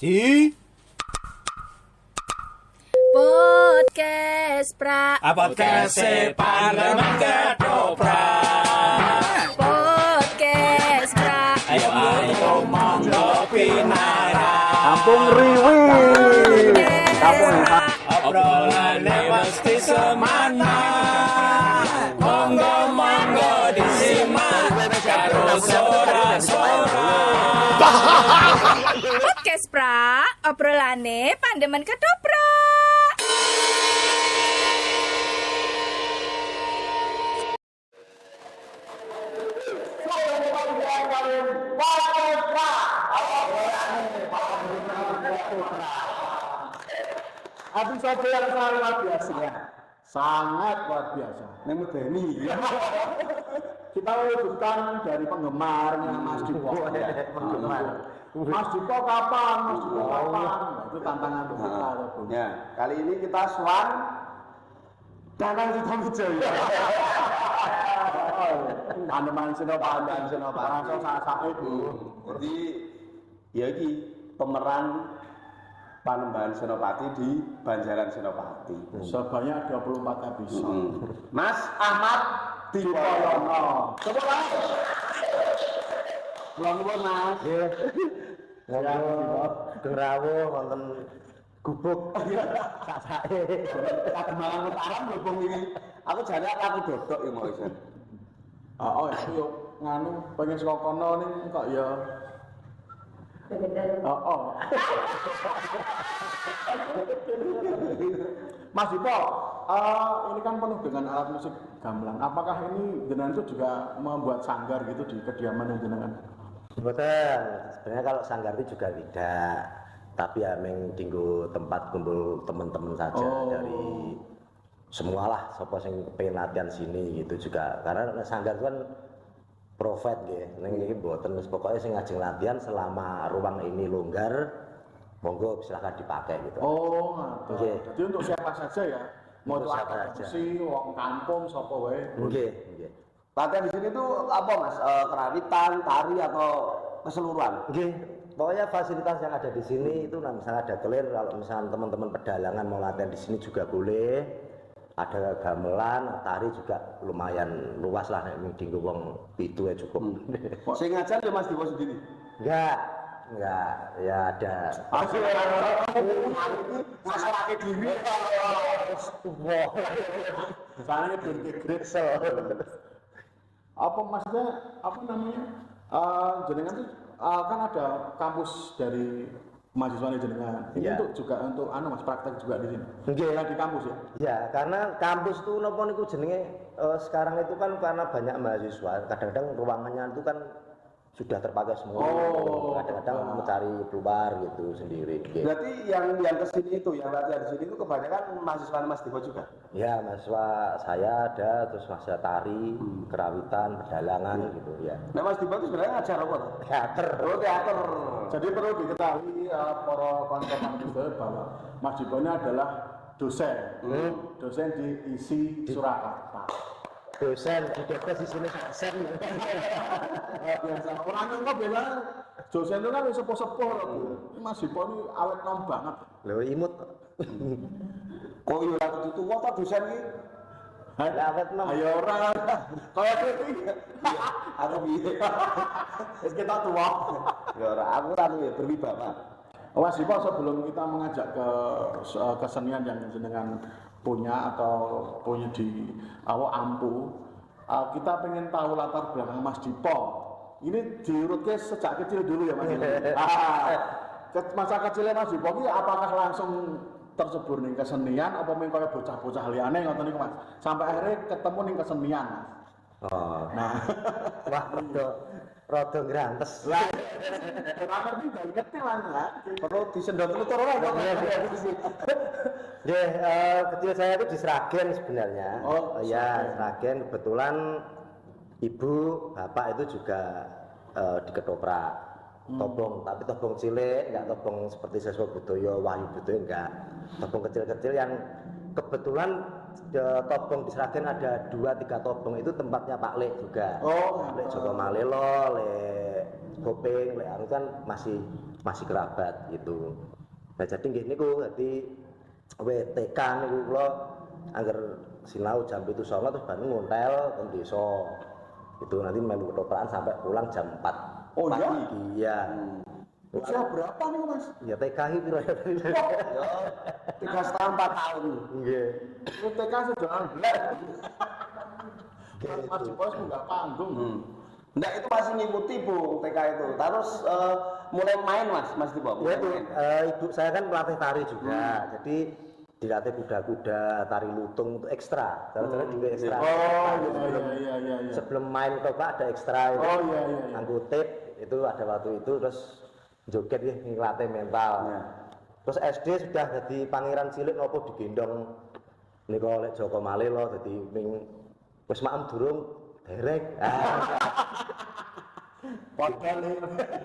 di Podcast pra podcast Pandeman Ketoprak. Podcast pra Ayo monggo pinara. Kampung Riwi. Kampung Obrolane mesti semana. Monggo disimak karo sora-sora. Podcast pra obrolane Pandeman Ketoprak. Episode yang sangat luar biasa ya. Sangat luar biasa. Yang medeni. Kita bukan dari penggemarnya Mas Dipo. Penggemar. Mas Dipo kapan? Mas Dipo kapan? Nah, itu tantangan untuk kita. Ya, kali ini kita swan Danang Sukamijaya. Pandeman Senopati. Rasa sak-sake Bu. Jadi ya iki pemeran Panembahan Senopati di Banjaran Senopati. Sebanyak 24 episode. Mas Ahmad Dipoyono. Coba Mas. Nuwun Mas. Gerawo wonten gubuk sak-sake. Kademangan utaran lho iki. Aku jane aku dodok ya mau isin. Oh, aku yo nganu pengen saka kono ning kok ya. Oh. Mas Dipo, ini kan penuh dengan alat musik gamelan. Apakah ini jenengan itu juga membuat sanggar gitu di kediaman jenengan? Betul, sebenarnya kalau sanggar itu juga tidak, tapi ya memang tinggal tempat kumpul teman-teman saja dari semualah, siapa yang pengen latihan sini gitu juga. Karena sanggar itu kan profit gitu, ini buatan pokoknya saya ngajeng latihan selama ruang ini longgar, monggo silahkan dipakai gitu. Oh, ngatur. Oke. Jadi untuk siapa saja ya? Mau itu Untuk siapa akademisi, wong kampung, sapa wae. Oke. Latihan di sini tuh apa Mas? Kerawitan, tari atau keseluruhan? Oke. Pokoknya fasilitas yang ada di sini itu misalnya ada kelir, kalau misalnya teman-teman pedalangan mau latihan di sini juga boleh. Ada gamelan, tari juga lumayan luas lah, nek dinggo wong pitu ya cukup. Sing ngajar ya Mas Dipo sendiri. Enggak, ya ada. Masalah diri. Soalnya belum Gritsel. Apa maksudnya? Apa namanya? Jenengan tuh kan ada kampus dari mahasiswa jenengan. Ini Ya. untuk juga untuk Mas praktek juga di sini. Oke. Nah, di kampus ya. Ya, karena kampus tuh nopo niku jenenge sekarang itu kan karena banyak mahasiswa, kadang-kadang ruangannya itu kan sudah terpakai semua. Kadang-kadang mencari keluar gitu sendiri. Gitu. Berarti yang kesini itu, yang latihan di sini itu kebanyakan mahasiswa Mas Dipo juga. Ya, mahasiswa saya ada, terus mahasiswa tari, kerawitan, pedalangan gitu ya. Nah Mas Dipo itu sebenarnya ngajar apa? Teater. Oh teater. Jadi perlu diketahui para konsultan juga bahwa Mas Dipo ini adalah dosen. Dosen di ISI Surakarta. Dosen di depresi sini dosen. Biasa orang yang kok bilang dosen itu kan sepuh-sepuh. Mas Dipo ini awet nom banget. Lho imut. Kok yo ora kudu tuwa ta dosen iki? Awet nom. Ayo orang kayak gitu. Aku piye? Wis kita tua. Ya ora aku ora ya berwibawa. Mas Dipo, sebelum kita mengajak ke kesenian yang jenengan punya atau punya di Ampu, kita pengen tahu latar belakang Mas Dipo. Ini diurutnya sejak kecil dulu ya Mas. Masa kecilnya Mas Dipo ini apakah langsung tersebur nih kesenian apa mung kaya bocah-bocah liyane ngoten niku Mas. Sampai akhirnya ketemu ning kesenian Mas. Oh, Nah, wah rada ngrantes. lah ora ngerti bal ngerti lah Mas. Perlu disendot tutur ora kok. Nggih, kecil saya itu di Sragen sebenarnya. Oh, ya, Sragen kebetulan ibu, bapak itu juga di Ketoprak. Tobong, tapi tobong cilik, enggak tobong seperti Seswa Budaya, Wahyu Budaya enggak. Tobong kecil-kecil yang kebetulan Tobong di Sragen ada 2-3 Tobong itu tempatnya Pak Lek juga. Lek Joko Malelo, Lek Gopeng, Lek anu kan masih kerabat gitu. Nah jadi nggih niku dadi WTK niku kula angger sinau jam 7.00 terus baru ngontel teng desa. Itu nanti melu ketoprakan sampai pulang jam 4 Oh, pagi. iya? Iya. Usia berapa nih Mas? Ya TK iki piro ya? Ya, 3,5 4 tahun. Nggih. Lu TK sudah amblek. Mas Jepos nggak panggung. Enggak, itu masih ngikuti Bu TK itu. Terus mulai main Mas Dipo. Ya itu ibu saya kan pelatih tari juga. Jadi dilatih kuda-kuda, tari lutung itu ekstra. Cara-cara juga ekstra. Iya. Sebelum main coba ada ekstra itu. Oh, iya. Nganggo tape itu ada waktu itu terus joget ya ngelatih mental. Terus SD sudah jadi pangeran cilik nopo digendong niku oleh Joko Malelo dadi ming wis maem durung derek. Padahal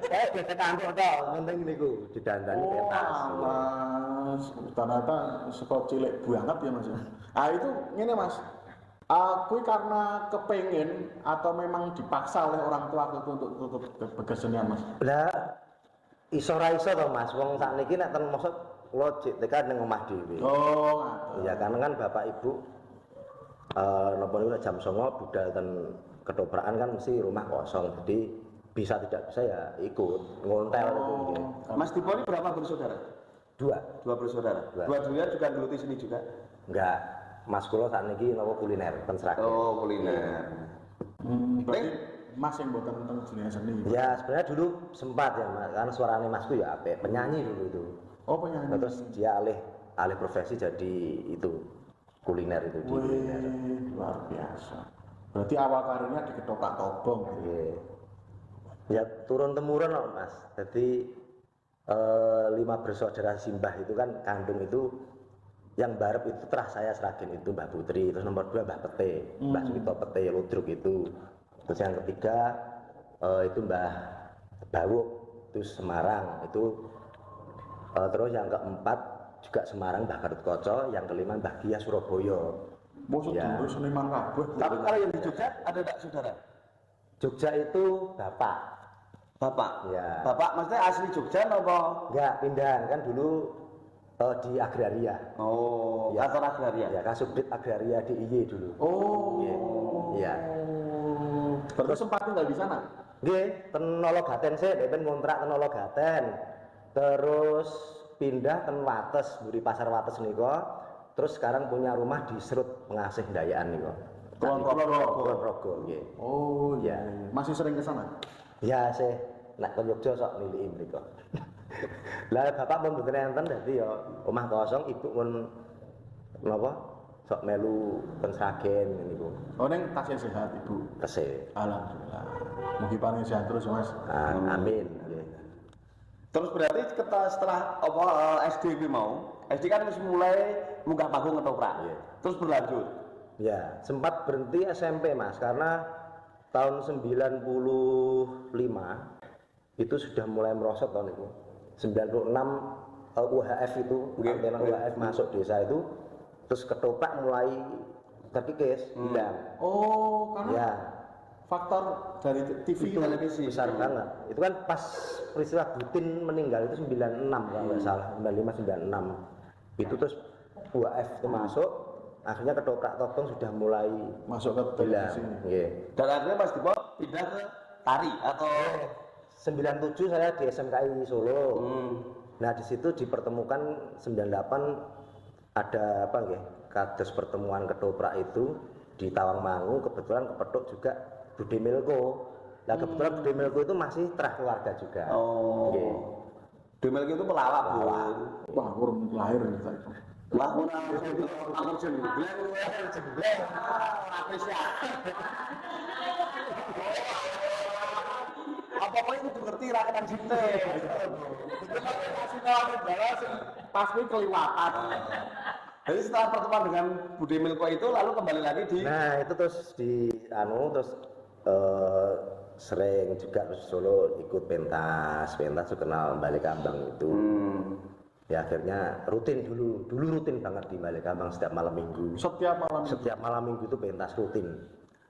Saya biasa kantor tok, penting niku didandani pentas. Mas, ternyata sekolah cilik banget ya Mas. Itu ngene Mas. Aku karena kepengen atau memang dipaksa oleh orang tua aku untuk berkesenian Mas. Lah iso ra iso to Mas, wong sakniki nek ten mosok kula JTK ning omah dhewe. Oh, Ya karena kan bapak ibu napa niku jam 09.00 budal ten ketoprakan kan mesti rumah kosong. Jadi bisa tidak bisa ya ikut ngontel itu. Mas Dipo ini berapa bersaudara? 2. 2 bersaudara. Dua-duanya juga geluti seni juga. Enggak. Mas kula sakniki napa kuliner ten Sragen. Oh, kuliner. Berarti Mas yang buatan tentang dunia seni. Ya sebenarnya dulu sempat ya Mas, karena suaranya Masku ya apik, penyanyi dulu itu. Oh, penyanyi. Nah, terus dia alih profesi jadi itu kuliner itu di kuliner. Luar biasa. Berarti awal karirnya di ketoprak Tobong. Iya. Ya turun temurun loh Mas. Jadi 5 bersaudara simbah itu kan kandung itu yang barep itu terah saya Sragen itu Mbah Putri, terus nomor 2 Mbah Pete, Mbah Suwito Pete Ludruk itu. Terus yang ketiga itu Mbah Bawuk itu Semarang itu. Terus yang keempat juga Semarang Mbah Garut Koco, yang kelima Mbah Gia Surabaya. Bosok Ya. dulu seniman kabeh. Tapi kalau yang di Jogja ada enggak saudara? Jogja itu bapak. Bapak. Ya. Bapak maksudnya asli Jogja apa? Enggak pindahan kan dulu di agraria. Oh, Ya. kantor agraria. Ya Kasubdit Agraria di IY dulu. Oh. Iya. Terus sempat tinggal di sana. Nggih, ten Nologaten sih, ben ngontrak ten Nologaten. Terus pindah ten Wates, mburi Pasar Wates nika. Terus sekarang punya rumah di Serut Pengasih Dayaan nika. Kulonprogo nggih. Oh iya. Masih sering ke sana. Ya sih, nek ke Jogja sok niliki mriku. Lah bapak pun mboten enten dadi ya omah kosong ibu pun napa sok melu ten Sragen niku. Oh neng tasih sehat ibu. Tesih. Alhamdulillah. Mugi paling sehat terus Mas. Amin. Nggih. Terus berarti setelah apa SD kuwi mau, SD kan wis mulai munggah panggung ketoprak. Iya. Terus berlanjut. Ya, sempat berhenti SMP Mas karena tahun 95 itu sudah mulai merosot tahun itu. 96 UHF itu, antena UHF masuk desa itu, terus ketoprak mulai terkikis, hilang. Oh karena Ya, faktor dari TV itu televisi. besar banget. Itu kan pas peristiwa Butin meninggal itu 96 kalau nggak salah, 95 96. Itu terus UHF itu masuk, akhirnya ketoprak Tobong sudah mulai masuk ke hilang. televisi. Nggih. Dan akhirnya Mas Dipo pindah ke tari atau 97 saya di SMKI Solo. Nah di situ dipertemukan 98 ada apa nggih? Kades pertemuan ketoprak itu di Tawangmangu, kebetulan kepethuk juga Bude Milko. Nah kebetulan Bude Milko itu masih terah keluarga juga. oh. Nggih. Demel itu pelawak, Bu. Wah kurang lahir gitu. Lah aku jembleng. Apresiasi. Apa-apa itu ngerti rakyat cinta. Kasih tahu balas pas kuwi keliwatan. Jadi setelah pertemuan dengan Bude Milko itu lalu kembali lagi di Nah itu terus terus sering juga terus Solo ikut pentas juga kenal Balik Kambang itu. Ya akhirnya rutin dulu rutin banget di Balikambang setiap malam minggu. Setiap malam itu. Setiap malam minggu itu pentas rutin.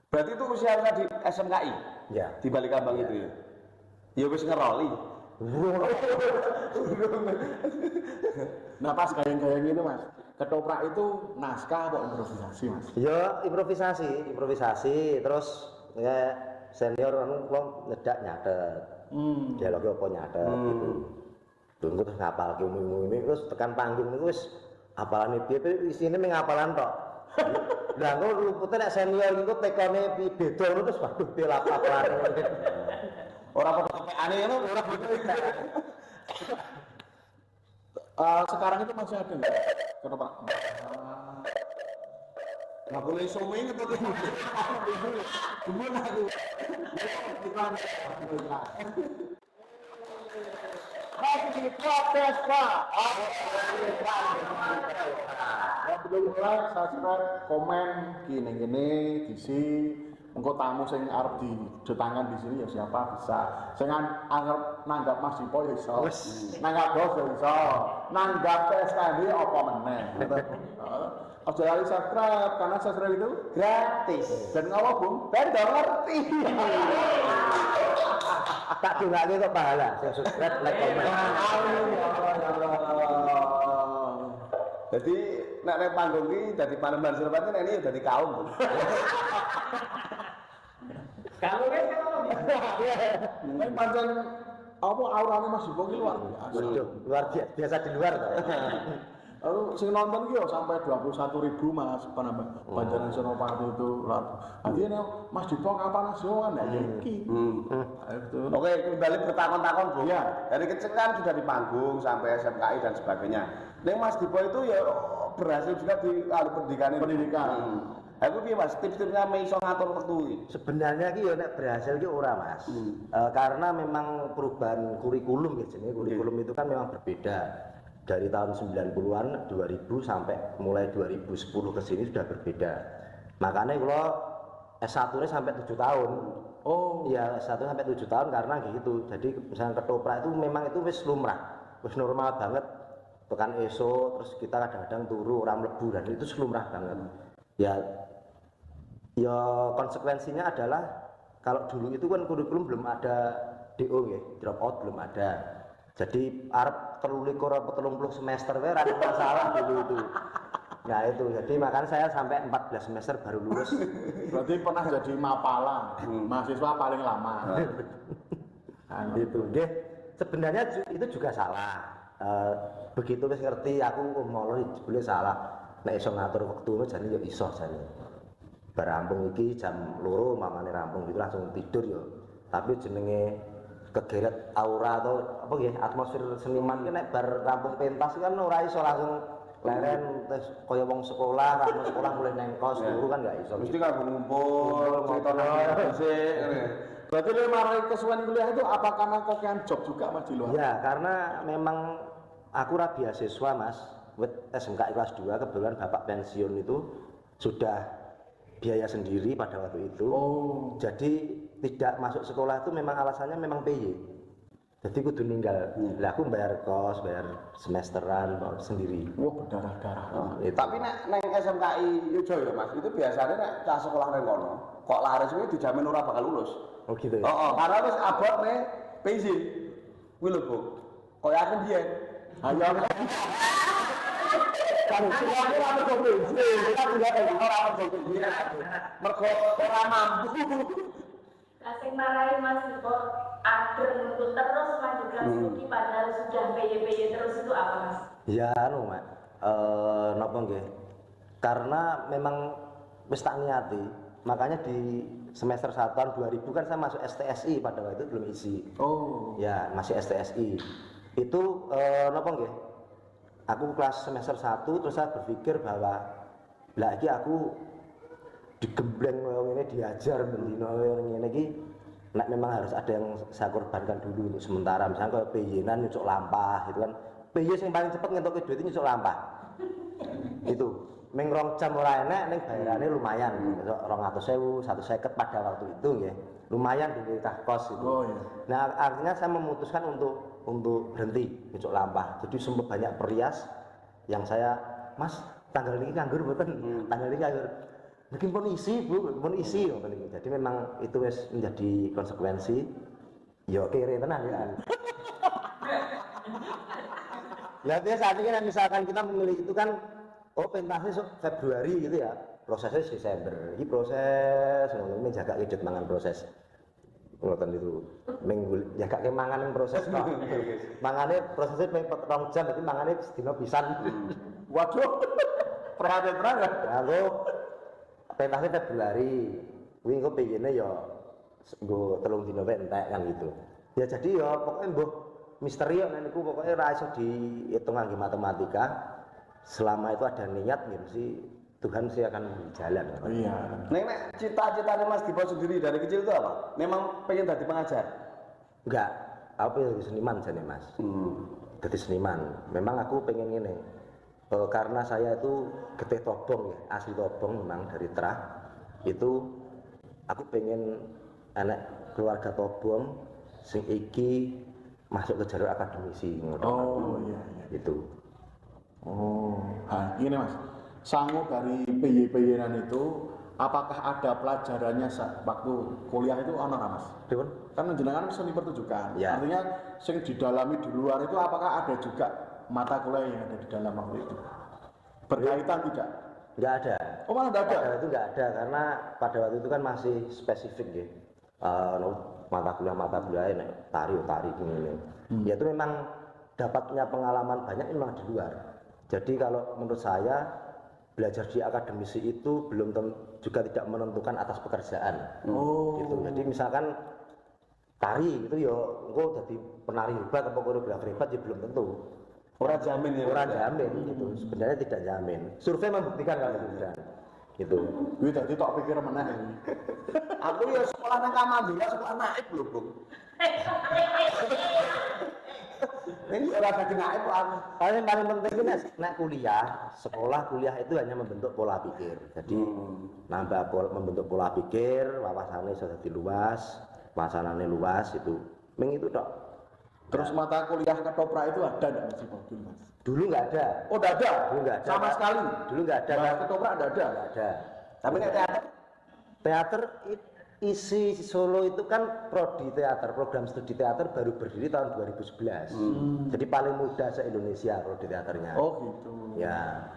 Berarti itu usianya di SMKI Ya. di Balikambang itu ya. Ya wis ngeroli. Nah pas gayang-gayang itu mas, ketoprak itu naskah apa improvisasi mas? Ya improvisasi terus ya senior anu kula nyedak nyatet. Dialognya apa nyatet gitu. Tunggu terus ngapal ini terus tekan panggung itu wis apalane piye isine mung ngapalan tok. Lah kok lupute nek senior iku tekone beda terus waduh piye lapalan. Ora foto-fotoane ngono ora foto. Sekarang itu masih ada nggak ketoprak? Nggak boleh semua inget tuh. Cuman aku. Masih protes pak. Ya belum mulai subscribe, komen, gini, diisi. Engkau tamu sing arep didetangan di sini ya siapa bisa. Sing arep nanggap Mas Dipo ya iso. Nanggap bos ya iso. Nanggap PSKD apa meneh. Aja lali subscribe karena subscribe itu Gratis. dan ngapa Bung? Beda ngerti. Tak dongake kok pahala. Sing subscribe like komen. Jadi nek panggung iki dadi Panembahan Surabaya nek ini ya dadi kaum. Nek pancen apa aurane Mas Dipo ki luar biasa. Waduh, luar biasa di luar toh. Lalu sing nonton ki yo sampai 21.000 Mas penambah Banjaran Senopati itu. Nanti ini Mas Dipo kapan Mas yo kan ya iki. Itu. Oke, kembali bertakon-takon, Bro. Iya. Dari kecil kan sudah di panggung sampai SMKI dan sebagainya. Nek Mas Dipo itu ya berhasil juga di pendidikan. Aku piye Mas, tips-tipsnya me iso ngatur wektu iki? Sebenarnya ki yo nek berhasil ki ora Mas. Karena memang perubahan kurikulum ya jenenge kurikulum itu kan memang berbeda. Dari tahun 90-an 2000 sampai mulai 2010 ke sini sudah berbeda. Makanya kalau S1-nya sampai 7 tahun. Oh, Iya, 1 sampai 7 tahun karena gitu. Jadi misalnya ketoprak itu memang itu wis lumrah. Wis normal banget. Tekan ESO terus kita kadang-kadang turu orang mlebu dan itu lumrah banget. Ya konsekuensinya adalah kalau dulu itu kan kurikulum belum ada DO ya, drop out belum ada. Jadi arep 33 atau 30 semester wae ora ada masalah dulu itu. Nah itu, jadi makanya saya sampai 14 semester baru lulus. berarti pernah jadi mapalang, mahasiswa paling lama. Itu nggih. Sebenarnya itu juga salah. Begitu wis ngerti aku mau jebule salah. Nek iso ngatur wektune jane ya iso jane. Bar rampung iki jam 2 mamane rampung gitu langsung tidur ya. Tapi jenenge kegeret aura atau apa nggih atmosfer seniman ki nek bar rampung pentas kan ora iso langsung leren terus kaya wong sekolah, rampung sekolah mulai neng kos turu kan enggak iso. Mesti kan ngumpul, cerita nang sik ngene. Berarti lu marai kesuwen kuliah itu apa karena kokean job juga Mas di luar? Ya, karena memang aku ra beasiswa Mas. Wit SMKI kelas 2 kebetulan bapak pensiun itu sudah biaya sendiri pada waktu itu. Oh. Jadi tidak masuk sekolah itu memang alasannya memang PY. Jadi kudu ninggal. Lah aku bayar kos, bayar semesteran sendiri. Wah berdarah-darah. Itu. Tapi nek neng SMKI Yojo ya Mas, itu biasanya nek cah sekolah nang kono, kok laris kuwi dijamin ora bakal lulus. Oh gitu ya. Oh, karena wis abot nih PJ. Kuwi lho, Bu. Kaya aku biyen. Ayo. Kan semuanya ora mergo bensin, kita juga ora mergo bensin. Mergo ora mampu. Kasih marahin Mas Dipo agar untuk terus melanjutkan studi padahal sudah PY terus itu apa Mas? Ya anu Mak. Napa nggih? Karena memang wis tak niati. Makanya di semester 1 tahun 2000 kan saya masuk STSI pada waktu itu belum isi. Oh. Ya, masih STSI. Itu napa nggih? Aku kelas semester 1 terus saya berpikir bahwa lah iki aku digembleng koyo ngene diajar mendino koyo ngene iki nek memang harus ada yang saya korbankan dulu untuk sementara misalnya kayak PY-nan nyucuk lampah gitu kan. PY sing paling cepet ngentokke duit nyucuk lampah. Itu ming 2 jam ora enek ning bayarane lumayan 200.000 150 pada waktu itu nggih. lumayan dititah kos itu. Oh, iya. Nah akhirnya saya memutuskan untuk berhenti besok lampah. Jadi sempat banyak perias yang saya, Mas tanggal ini nganggur mboten, tanggal ini nganggur. Mungkin pun isi Bu, pun isi. Jadi memang itu wis menjadi konsekuensi. Yo kere tenan ya. Ya saat ini kan misalkan kita memilih itu kan, pentasnya Februari gitu ya, prosesnya Desember. Ini proses, ini jaga kejut mangan proses. Ngoten itu, minggu jaga kemangan yang proses kok. Mangane prosesnya pengen 2 jam, jadi mangane sedina pisan. Waduh, perhatian terang ya. Lalu pentasnya Februari, wingi kok pengennya ya nggo 3 dina entek kan gitu. Ya jadi ya pokoknya mbuh misteri ya niku pokoknya ra iso diitung nganggo matematika. Selama itu ada niat ya mesti Tuhan sih akan jalan. Oh, iya. Nek cita-citanya Mas Dipo sendiri dari kecil itu apa? Memang pengen jadi pengajar? Enggak, aku pengen seniman jane Mas. Jadi seniman. Memang aku pengen ini. Karena saya itu getih Tobong ya, asli Tobong memang dari Terah. Itu aku pengen anak keluarga Tobong sing iki masuk ke jalur akademisi. Oh iya. Itu. Oh, nah, ini Mas, sangu dari PY-PY-an itu, apakah ada pelajarannya waktu kuliah itu ono Mas? Pripun? Kan jenengan seni pertunjukan, Ya. artinya sing didalami di luar itu apakah ada juga mata kuliah yang ada di dalam waktu itu? Berkaitan tidak? Enggak ada. Oh malah tidak ada? Pada waktu itu enggak ada karena pada waktu itu kan masih spesifik ya. Mata kuliah ini tari ini. Ya itu memang dapatnya pengalaman banyak memang di luar. Jadi kalau menurut saya belajar di akademisi itu belum juga tidak menentukan atas pekerjaan. Gitu. Jadi misalkan tari itu ya engko jadi penari hebat atau koreografer hebat ya belum tentu. Ora jamin ya. Ora jamin gitu. Sebenarnya tidak jamin. Survei membuktikan kalau itu. Gitu. Gue tadi tak pikir meneh. Aku ya sekolah nang Kamandula, sekolah naib lho, Bro. Ini ora dadi naib kok aku. Paling penting itu nek kuliah, sekolah kuliah itu hanya membentuk pola pikir. Jadi membentuk pola pikir, wawasannya sudah dadi luas, wawasanane luas itu. Ming itu tok. Terus mata kuliah ketoprak itu ada enggak Mas Ibu, Mas? Dulu nggak ada. Oh, tidak ada. Dulu nggak ada. Sama sekali. Dulu nggak ada. Bahas ketoprak tidak ada. Nggak ada. Tapi nek teater Teater isi Solo itu kan prodi teater, program studi teater baru berdiri tahun 2011. Jadi paling muda se-Indonesia prodi teaternya. Oh gitu. Ya.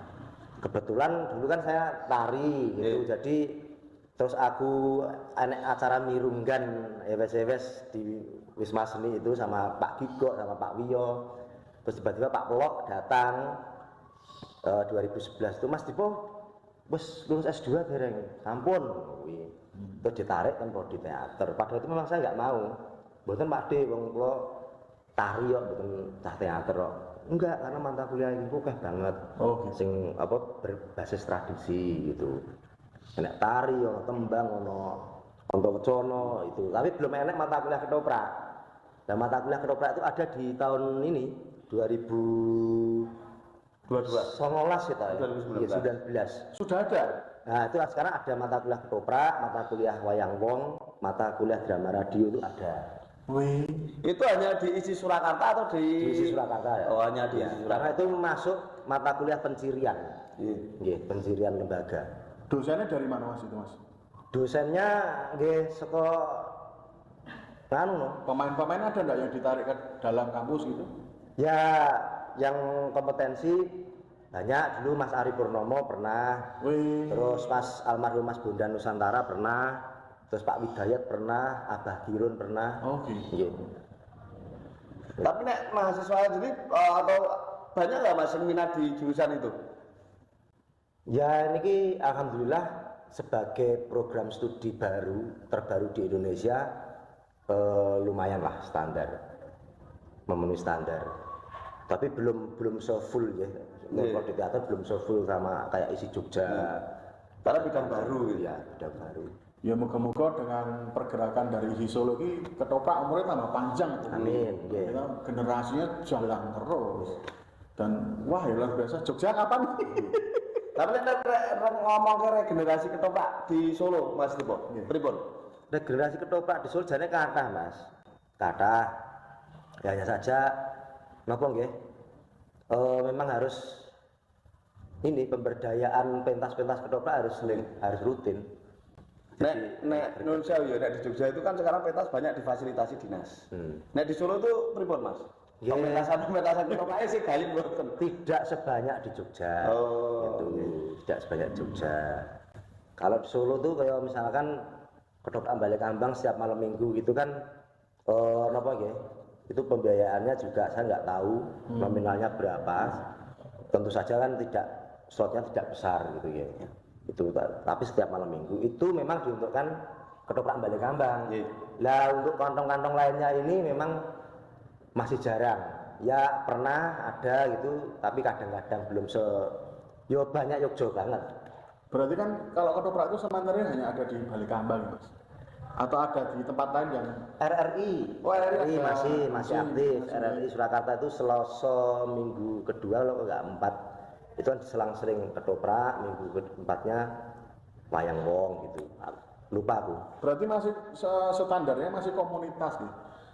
Kebetulan dulu kan saya tari gitu. Jadi terus aku acara mirunggan ewes-ewes di Wisma Seni itu sama Pak Gigo sama Pak Wiyo. Terus tiba-tiba Pak Pelok datang 2011 itu, Mas Dipo wis lulus S2 dereng, sampun kuwi. Terus ditarik kan prodi teater. Padahal itu memang saya nggak mau. Mboten Pak De, wong kula tari kok mboten cah teater kok. Enggak, karena mata kuliah ini akeh banget. Oh, gitu. Sing apa berbasis tradisi gitu. Enak tari, ono tembang, ono Antawacana itu. Tapi belum enak mata kuliah ketoprak. Nah, mata kuliah ketoprak itu ada di tahun ini 2019 kita ya. 2019. Sudah ada. Nah, itu sekarang ada mata kuliah ketoprak, mata kuliah wayang wong, mata kuliah drama radio itu ada. Wih. itu hanya diisi Surakarta atau Di isi Surakarta ya. Oh, hanya di Ya, isi karena Surakarta. itu masuk mata kuliah pencirian. Iya. Nggih, pencirian lembaga. Dosennya dari mana Mas itu Mas? Dosennya nggih saka anu no. Pemain-pemain ada enggak yang ditarik ke dalam kampus gitu? Ya, yang kompetensi banyak. Dulu Mas Ari Purnomo pernah, Wih. terus almarhum Mas Bondan Nusantara pernah, terus Pak Widayat pernah, Abah Girun pernah. Oh gitu. Nggih. Tapi nek mahasiswa sendiri atau banyak nggak Mas yang minat di jurusan itu? Ya niki alhamdulillah sebagai program studi terbaru di Indonesia lumayan lah standar, memenuhi standar. Tapi belum so full ya. Kalau di teater belum so full sama kayak isi Jogja. Karena bidang baru gitu. Ya, bidang baru. Ya moga-moga dengan pergerakan dari isi Solo ini ketoprak umurnya tambah panjang tuh. Amin, nggih. Ya, generasinya jalan terus. Dan wah ya luar biasa. Jogja kapan? Tapi nek ngomong ke regenerasi ketoprak di Solo Mas Dipo, pripun? regenerasi ketoprak di Solo jane kathah, Mas. Kathah. Ya hanya saja napa nggih? Memang harus ini pemberdayaan pentas-pentas ketoprak harus rutin. Nek nun sewu ya, nek di Jogja itu kan sekarang pentas banyak difasilitasi dinas. Nek di Solo itu pripun, Mas? Ya. Pementasan ketopraknya sih gayeng mboten. Tidak sebanyak di Jogja. Itu tidak sebanyak Jogja. Kalau di Solo tuh kayak misalkan ketoprak balik kambang setiap malam minggu gitu kan napa nggih? Itu pembiayaannya juga saya nggak tahu nominalnya berapa. Tentu saja kan slotnya tidak besar gitu ya. Itu tapi setiap malam minggu itu memang diuntukkan ketoprak balik kambang. Lah untuk kantong-kantong lainnya ini memang masih jarang. Ya pernah ada gitu, tapi kadang-kadang belum banyak Yogyo banget. Berarti kan kalau ketoprak itu sebenarnya hanya ada di Balikambang, Mas. Atau ada di tempat lain yang RRI. Oh, RRI masih aktif. RRI Surakarta itu Selasa minggu kedua kalau enggak 4. Itu kan selang-sering ketoprak, minggu keempatnya wayang wong gitu. Lupa aku. berarti masih standarnya masih komunitas nih.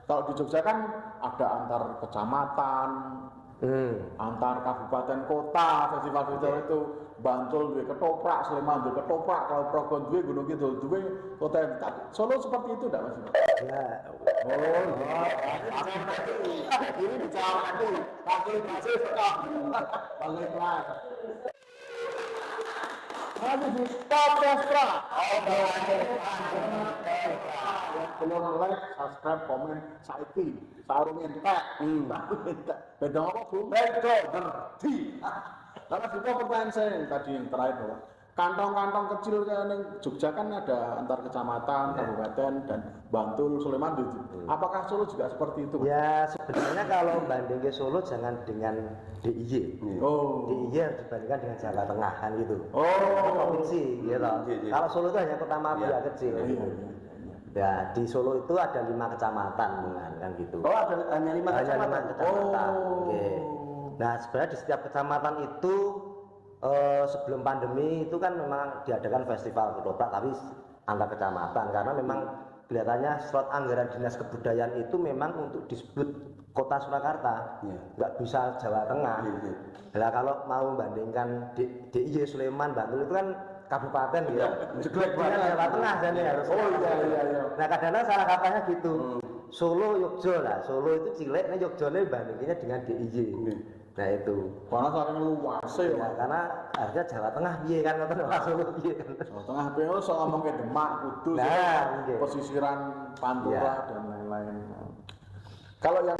Kalau di Jogja kan ada antar kecamatan, antar kabupaten kota, festival-festival itu Bantul duwe ketoprak, Sleman duwe ketoprak, kalau Progon duwe Gunung Kidul duwe kota yang Solo seperti itu enggak Mas? Ya, Ini bicara aku, masih sekolah. Balik kelas. Masih di Podcast. Belum like, subscribe, komen, saiki, sarung entek. Beda apa, Bu? Beda, ngerti. Karena juga pertanyaan saya yang tadi yang terakhir bahwa kantong-kantong kecil kayak Jogja kan ada antar kecamatan, kabupaten dan Bantul, Sleman gitu. Apakah Solo juga seperti itu? ya sebenarnya kalau banding ke Solo jangan dengan DIY. DIY harus dibandingkan dengan Jawa Tengah kan gitu. Provinsi gitu. Kalau Solo itu hanya kota mafia kecil. Ya di Solo itu ada 5 kecamatan kan gitu. Ada hanya 5 kecamatan. Kecamatan. Oke. Nah sebenarnya di setiap kecamatan itu sebelum pandemi itu kan memang diadakan festival ketoprak tapi antar kecamatan karena memang kelihatannya slot anggaran dinas kebudayaan itu memang untuk disebut kota Surakarta, nggak bisa Jawa Tengah. Nah kalau mau membandingkan DIY Sleman Bantul itu kan kabupaten ya, dengan Jawa Tengah jadi harus. Nah kadang-kadang salah katanya gitu. Solo Yogyo lah, Solo itu cilik, nah Yogyone bandinginnya dengan DIY. Nah itu. Karena saking luasnya ya. Karena harusnya Jawa Tengah piye kan ngoten Solo piye kan. Jawa Tengah piye so ngomong ke Demak, Kudus, pesisiran Pantura dan lain-lain. Kalau yang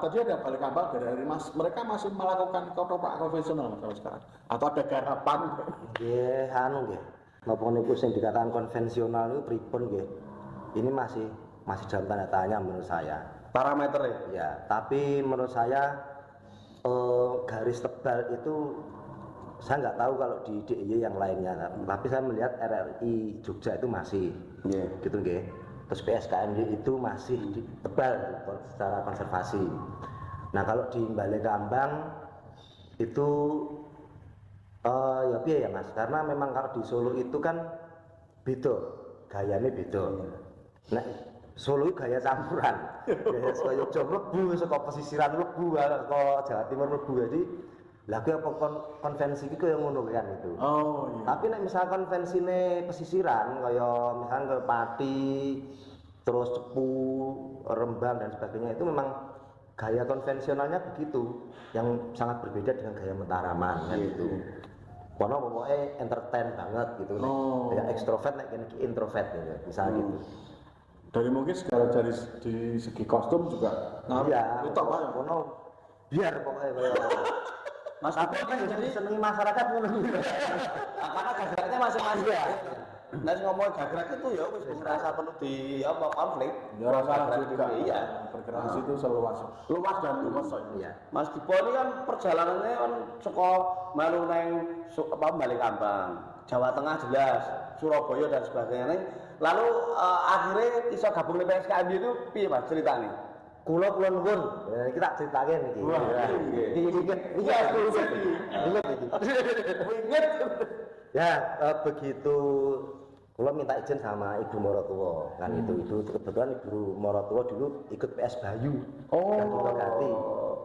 tadi ada Balikambang dari Mas, mereka masih melakukan ketoprak konvensional kalau sekarang atau ada garapan? Nggih, anu nggih. Napa niku sing dikatakan konvensional niku pripun nggih? Ini masih dalam tanda tanya menurut saya. Parameternya? Ya, tapi menurut saya garis tebal itu saya nggak tahu kalau di DIY yang lainnya, tapi saya melihat RRI Jogja itu masih, gitu nggih. Terus PSKMY itu masih tebal secara konservasi. Nah kalau di Balikambang itu ya piye ya Mas, karena memang kalau di Solo itu kan beda, gayanya beda. Nah Solo itu gaya campuran, gaya saka Yogya mlebu, saka pesisiran mlebu, saka Jawa Timur mlebu. Jadi lagu apa konvensi itu yang ngono kan itu. Tapi nek misal konvensine pesisiran kaya misalkan ke Pati, terus Cepu, Rembang dan sebagainya itu memang gaya konvensionalnya begitu, yang sangat berbeda dengan gaya Mataraman kan itu. Kono pokoknya entertain banget gitu, ya ekstrovert nek kene introvert gitu, misalnya gitu. Dari mungkin segala dari di segi kostum juga Iya, itu apa ya? kono biar pokoknya Mas tapi kan jadi senengi masyarakat ngono. karena gagraknya masing-masing ya. Nah, ngomong gagrak itu ya wis merasa perlu di apa konflik. Ya rasa juga. Iya. Bergerak itu seluas. Luas dan luas. Iya. Mas Dipo ini kan perjalanannya kan saka melu neng Balikambang, Jawa Tengah jelas, Surabaya dan sebagainya. Lalu akhirnya iso gabung di PSKMB itu piye Mas ceritanya? Kula nuwun, kita critake niki. Ingat. Ya, begitu Kula minta izin sama Ibu Morotuwo kan itu kebetulan Ibu Morotuwo dulu ikut PS Bayu yang di Togati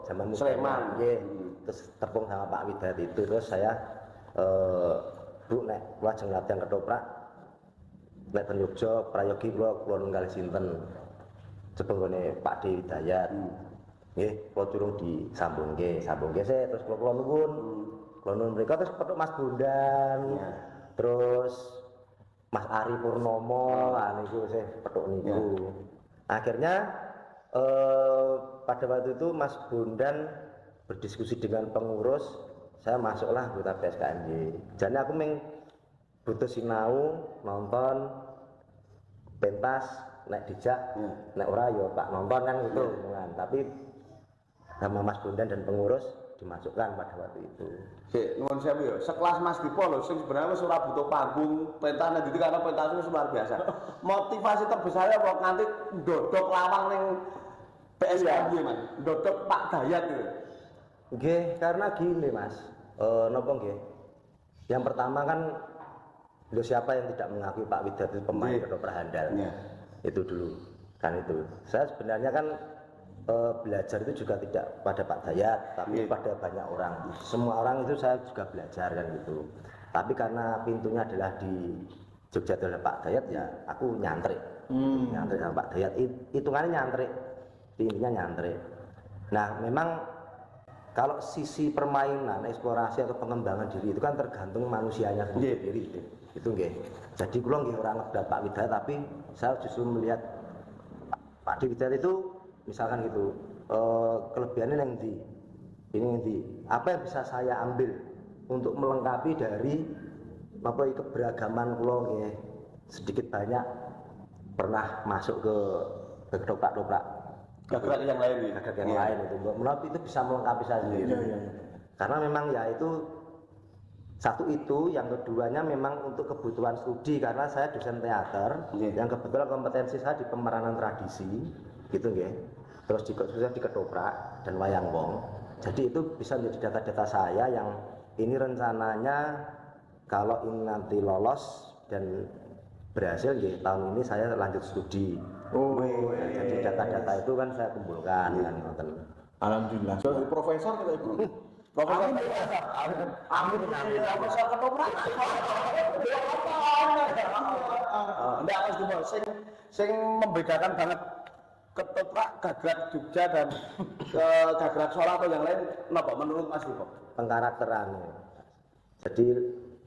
zaman Sleman. nggih. Terus tepung sama Pak Widat itu terus saya Bu nek kula ajeng latihan ketoprak nek ten Yogya prayogi kula nunggal sinten jebengane Pak Dewi Dayat nggih kula durung disambungke saya terus kula nuwun mereka terus petuk Mas Bondan terus Mas Ari Purnomo niku saya petuk niku akhirnya pada waktu itu Mas Bondan berdiskusi dengan pengurus saya masuklah anggota PSKMJ jadi aku butuh sinau nonton pentas nek dijak nek ora yo tak nonton kan gitu hubungan tapi sama Mas Bondan dan pengurus dimasukkan pada waktu itu. Nuwun sewu ya, sekelas Mas Dipo lho sing sebenarnya wis ora butuh panggung, pentas nek dadi karena pentas wis luar biasa. Motivasi terbesarnya kok nganti ndodok lawang ning PSKMJ Mas, ndodok Pak Dayat itu. Nggih, karena gini Mas. Napa nggih? Yang pertama kan lho siapa yang tidak mengakui Pak Widat itu pemain ketoprak handal. Itu dulu. Kan itu. Saya sebenarnya kan belajar itu juga tidak pada Pak Dayat, tapi pada banyak orang. Semua orang itu saya juga belajar kan gitu. Tapi karena pintunya adalah di Jogja oleh Pak Dayat ya, aku nyantrik. Nyantrik sama Pak Dayat. Hitungannya nyantrik. Intinya nyantrik. Nah, memang kalau sisi permainan, eksplorasi atau pengembangan diri itu kan tergantung manusianya sendiri. Itu nggih. Jadi kula nggih ora ngebat Pak Widat, tapi saya justru melihat Pak Widat itu misalkan gitu kelebihannya yang apa yang bisa saya ambil untuk melengkapi dari keberagaman kula nggih sedikit banyak pernah masuk ke ketoprak-ketoprak Gagrak yang lain itu menurut itu bisa melengkapi saya sendiri karena memang ya itu satu itu yang keduanya memang untuk kebutuhan studi karena saya dosen teater yang kebetulan kompetensi saya di pemeranan tradisi gitu nggih. Terus juga di ketoprak dan wayang wong. Jadi itu bisa menjadi data-data saya yang ini rencananya kalau ini nanti lolos dan berhasil ya, tahun ini saya lanjut studi. Jadi data-data itu kan saya kumpulkan kan. Alhamdulillah. Jadi profesor kita Ibu. Profesor. Amin. Profesor ketoprak. Ndak Mas Dipo sing membedakan banget ketoprak Gagrak Jogja dan ke Gagrak Solo atau yang lain napa menurut Mas Dipo? Pengkarakterannya. Jadi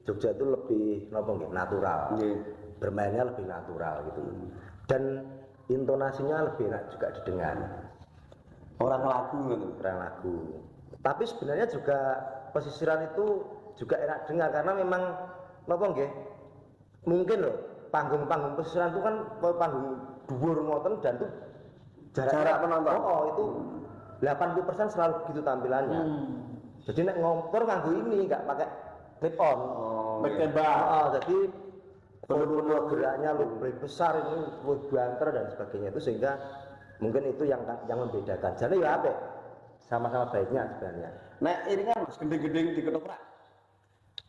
Jogja itu lebih natural. Bermainnya lebih natural gitu. Dan intonasinya lebih enak juga didengar. Orang lagu gitu. Orang lagu. Tapi sebenarnya juga pesisiran itu juga enak dengar karena memang mungkin loh panggung-panggung pesisiran itu kan panggung dhuwur ngoten dan itu jarak penonton. Itu 80% selalu begitu tampilannya. Jadi nek ngompor nganggo ini enggak pakai clip on. Back tembak. Jadi benar-benar geraknya lebih besar ini lebih banter dan sebagainya itu sehingga mungkin itu yang membedakan. Jadi ya apik. Sama-sama baiknya sebenarnya. Nek ini kan Mas gending-gending di ketoprak.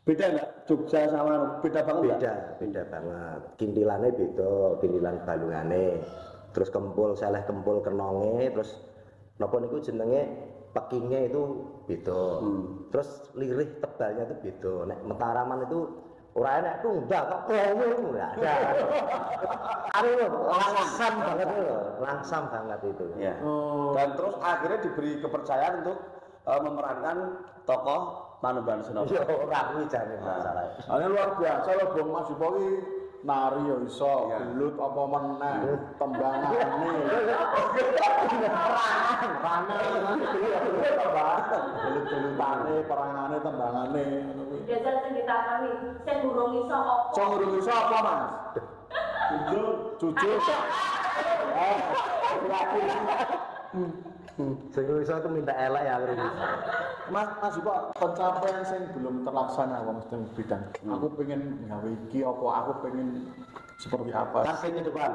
Beda enggak Jogja sama beda banget Beda banget. Kintilannya beda, kintilan balungane. Terus seleh kempul kenonge, terus napa niku jenenge pekinge itu beda. Terus lirih tebalnya itu beda. Nek Mataraman itu ora enak tunggal kok kowe ora ada. Langsam banget itu, langsam banget itu. Ya. Dan terus akhirnya diberi kepercayaan untuk memerankan tokoh Panembahan Senowo. Yo ora kuwi jane masalah. Ini luar biasa loh Bung Mas Dipo iki nari ya iso, gelut apa meneh, tembangane. Gelut-gelutane, perangane, tembangane ngono kuwi. Biasa sing ditakoni, sing durung iso apa? Cong urung iso apa, Mas? Jujur. Sing iso itu minta elek ya terus. Mas Dipo, pencapaian sing belum terlaksana wong sedang bidang. Aku pengen gawe iki apa, aku pengen seperti apa? Targetnya depan.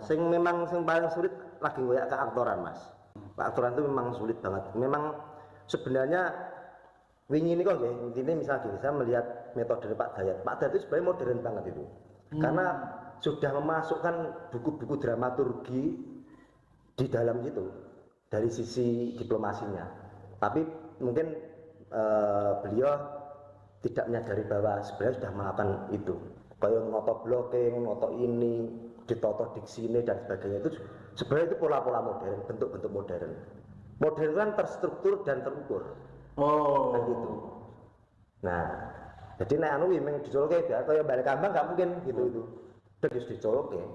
Sing memang sing paling sulit lagi ngoyak keaktoran, Mas. Keaktoran itu memang sulit banget. Memang sebenarnya wingi ini kok nggih, intine misalnya gini, saya melihat metode Pak Dayat. Pak Dayat itu sebenarnya modern banget itu. Karena sudah memasukkan buku-buku dramaturgi di dalam itu dari sisi diplomasinya. Tapi mungkin beliau tidak menyadari bahwa sebenarnya sudah melakukan itu. Kayak noto blocking, noto ini, ditoto diksi ini dan sebagainya itu sebenarnya itu pola-pola modern, bentuk-bentuk modern. Modern kan terstruktur dan terukur. Oh. Kan gitu. Nah, jadi nek anu memang dicolok ya, kaya balik kambang nggak mungkin gitu itu. Terus dicolok ya.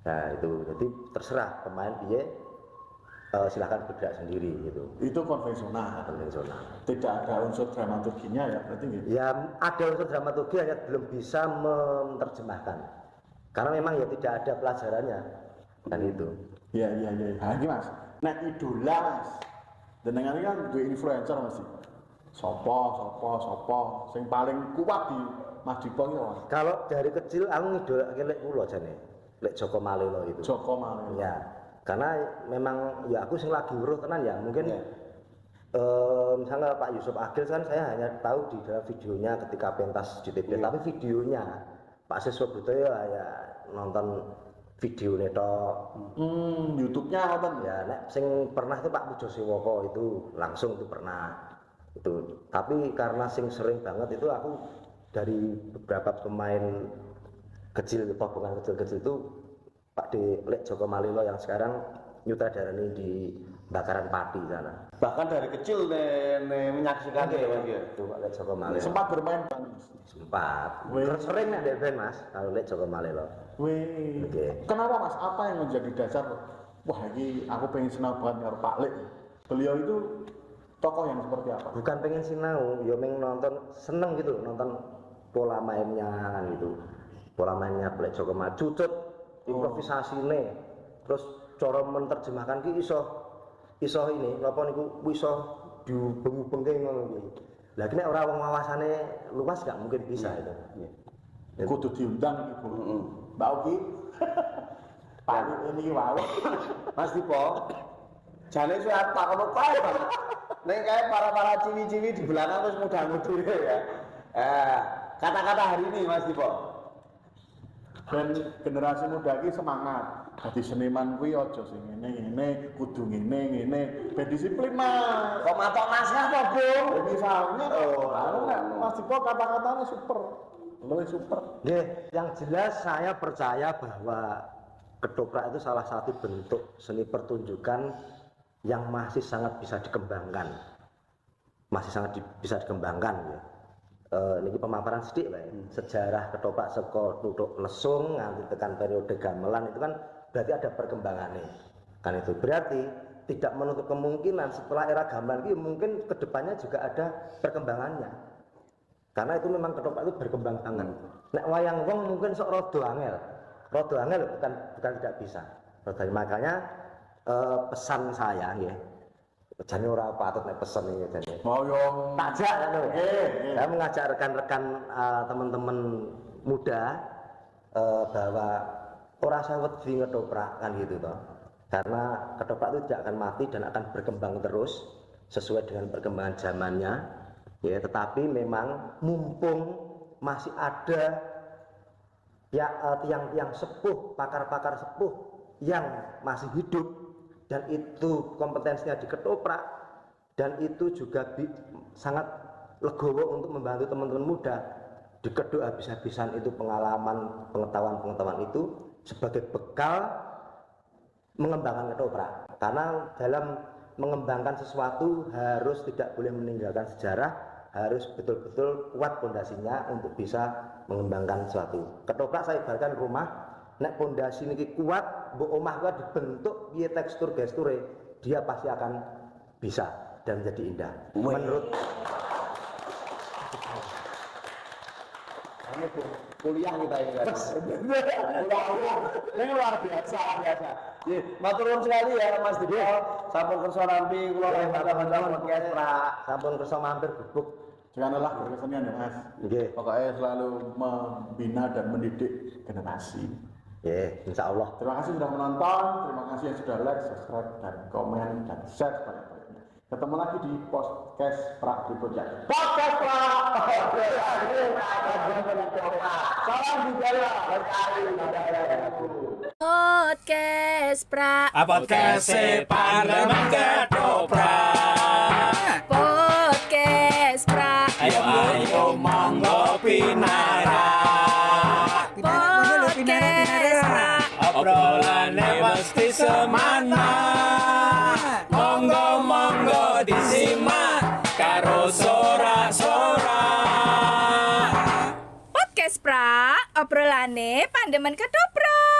Nah itu, jadi terserah pemain piye, silahkan bergerak sendiri gitu. Itu konvensional. Konvensional. Tidak ada unsur dramaturginya ya, berarti gitu. Ya ada unsur dramaturgi hanya belum bisa menerjemahkan. Karena memang ya tidak ada pelajarannya kan itu. Iya. Nah ini mas, nek idola mas, dengan ini kan dua influencer mas. Sopo, sing paling kuat di Mas Dipo ini mas. Kalau dari kecil aku ngidolake lek kula jane, lek Joko Malelo itu. Joko Malelo. Ya, karena memang ya aku sing lagi weruh tenan ya, mungkin misalnya Pak Yusuf Agil kan saya hanya tahu di dalam videonya ketika pentas di TV, tapi videonya Pak Siswa Butoyo ya nonton video tok. YouTube-nya nonton. Ya, nek sing pernah itu Pak Pujo Sewoko itu langsung itu pernah. Itu. Tapi karena sing sering banget itu aku dari beberapa pemain kecil, tobongan kecil-kecil itu Pak Lek Joko Malelo yang sekarang nyutradarani di Bakaran Pati sana. Bahkan dari kecil menyaksikan ya Mas ya. Itu Pak Lek Joko Malelo. Sempat bermain Bang. Sempat. Wih. Sering nek ndek band Mas, kalau Lek Joko Malelo. Wih. Oke. Kenapa mas? Apa yang menjadi dasar? Wah ini aku pengen sinau banget karo Pak Lek. Beliau itu tokoh yang seperti apa? Bukan pengen sinau, ya pengen nonton, seneng gitu nonton pola mainnya kan gitu. Pola mainnya Lek Joko Malelo, cucut improvisasine. Terus cara menerjemahkan ki iso ini, apa niku iso diubeng-ubengke ngono kuwi. Lah nek ora wong wawasane luas gak mungkin bisa itu. Kudu diundang ibu. Mbak Oki. Pak ini wow. Mas Dipo. Jane sudah tak ono kae, Mas. Nek kae para ciwi-ciwi di belakang terus mudah-mudah ya. Kata-kata hari ini Mas Dipo. Dan generasi muda iki semangat. Dadi seniman kuwi aja sing ngene, kudu ngene, ben disiplin Mas. Kok matok naskah to, Bung? Misalnya Mas Dipo kata-katanya super. Lebih super. Nggih, yang jelas saya percaya bahwa ketoprak itu salah satu bentuk seni pertunjukan yang masih sangat bisa dikembangkan. Masih sangat bisa dikembangkan ya. Ini pemaparan sedikit lah ya. Sejarah ketoprak saka tutuk lesung nganti tekan periode gamelan itu kan berarti ada perkembangannya. Kan itu berarti tidak menutup kemungkinan setelah era gamelan ini mungkin kedepannya juga ada perkembangannya. Karena itu memang ketoprak itu berkembang banget. Nek wayang wong mungkin sok rada angel. Rada angel bukan tidak bisa. Makanya pesan saya nggih. Jane ora patut nek pesen iki jane. Mau yo Tajak kan lho. Saya mengajak rekan-rekan teman-teman muda bahwa ora usah wedi ketoprak kan gitu toh. Karena ketoprak itu tidak akan mati dan akan berkembang terus sesuai dengan perkembangan zamannya. Ya, tetapi memang mumpung masih ada ya tiang-tiang sepuh, pakar-pakar sepuh yang masih hidup dan itu kompetensinya di ketoprak dan itu juga sangat legowo untuk membantu teman-teman muda dikeduk habis-habisan itu pengalaman, pengetahuan itu sebagai bekal mengembangkan ketoprak. Karena dalam mengembangkan sesuatu harus tidak boleh meninggalkan sejarah, harus betul-betul kuat pondasinya untuk bisa mengembangkan sesuatu. Ketoprak saya ibaratkan rumah, nek pondasi niki kuat, mbok omah kuwi dibentuk piye tekstur gesture, dia pasti akan bisa dan menjadi indah. Menurut kuliah kita ini kan. ini luar biasa. Matur nuwun sekali ya Mas Dipo. Sampun kersa nampi kula lembaga-lembaga podcast Pra. sampun kersa mampir gubuk. Jangan lelah berkesenian ya Mas. Nggih. Pokoknya selalu membina dan mendidik generasi. Nggih, insyaallah. Terima kasih sudah menonton, terima kasih yang sudah like, subscribe, dan komen, dan share sebanyak-banyaknya. Ketemu lagi di post podcast Prak di Pojok. Podcast Prak. Salam budaya. Podcast pra. Podcast Pandeman Ketoprak. Podcast pra. Ayo monggo pinarak. Podcast pra. Obrolane mesti semana. Monggo disimak karo sorak-sorak. Podcast pra. Obrolane Pandeman Ketoprak.